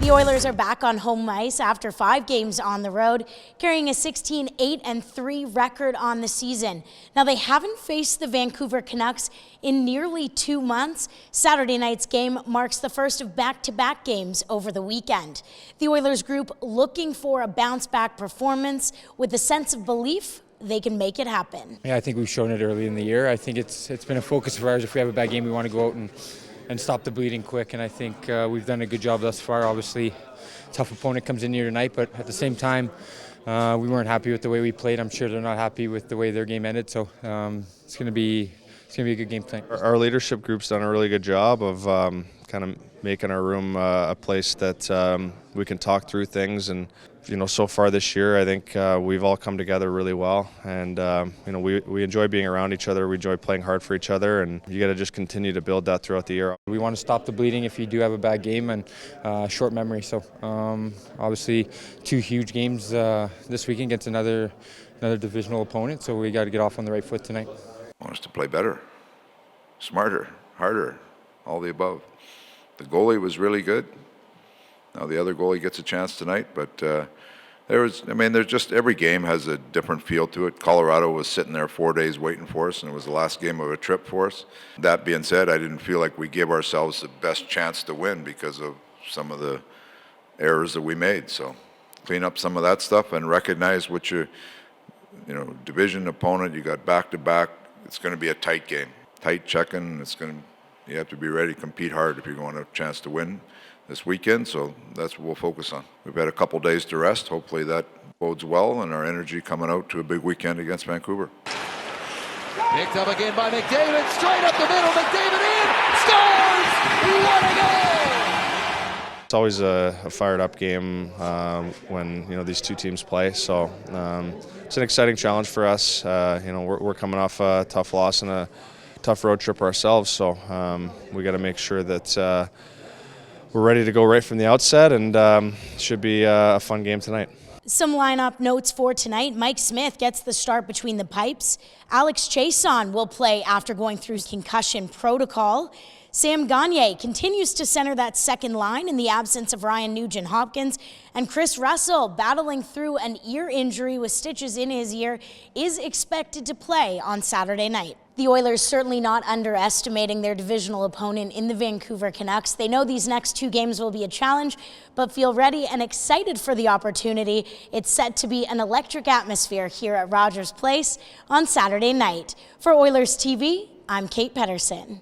The Oilers are back on home ice after 5 games on the road, carrying a 16-8-3 record on the season. Now, they haven't faced the Vancouver Canucks in nearly 2 months. Saturday night's game marks the first of back-to-back games over the weekend. The Oilers group looking for a bounce-back performance with a sense of belief they can make it happen. Yeah, I think we've shown it early in the year. I think it's been a focus of ours. If we have a bad game, we want to go out and stop the bleeding quick, and I think we've done a good job thus far. Obviously, tough opponent comes in here tonight, but at the same time, we weren't happy with the way we played. I'm sure they're not happy with the way their game ended, so it's going to be a good game tonight. Our leadership group's done a really good job of kind of making our room a place that we can talk through things. And so far this year, I think we've all come together really well, and we enjoy being around each other. We enjoy playing hard for each other, and you got to just continue to build that throughout the year. We want to stop the bleeding if you do have a bad game, and short memory. So obviously 2 huge games this weekend against another divisional opponent. So we got to get off on the right foot tonight. I want us to play better, smarter, harder, all the above. The goalie was really good. Now the other goalie gets a chance tonight, but there's just every game has a different feel to it. Colorado was sitting there 4 days waiting for us, and it was the last game of a trip for us. That being said, I didn't feel like we gave ourselves the best chance to win because of some of the errors that we made. So clean up some of that stuff and recognize what division opponent, you got back-to-back. It's going to be a tight game. Tight checking. You have to be ready to compete hard if you're going to have a chance to win this weekend, so that's what we'll focus on. We've had a couple days to rest. Hopefully that bodes well, and our energy coming out to a big weekend against Vancouver. Picked up again by McDavid, straight up the middle, McDavid in, scores! What a goal! It's always a fired up game when these two teams play, so it's an exciting challenge for us. We're coming off a tough loss and a tough road trip ourselves, so we got to make sure that we're ready to go right from the outset, and should be a fun game tonight. Some lineup notes for tonight. Mike Smith gets the start between the pipes. Alex Chiasson will play after going through concussion protocol. Sam Gagner continues to center that second line in the absence of Ryan Nugent-Hopkins. And Chris Russell, battling through an ear injury with stitches in his ear, is expected to play on Saturday night. The Oilers certainly not underestimating their divisional opponent in the Vancouver Canucks. They know these next 2 games will be a challenge, but feel ready and excited for the opportunity. It's set to be an electric atmosphere here at Rogers Place on Saturday night. For Oilers TV, I'm Kate Pedersen.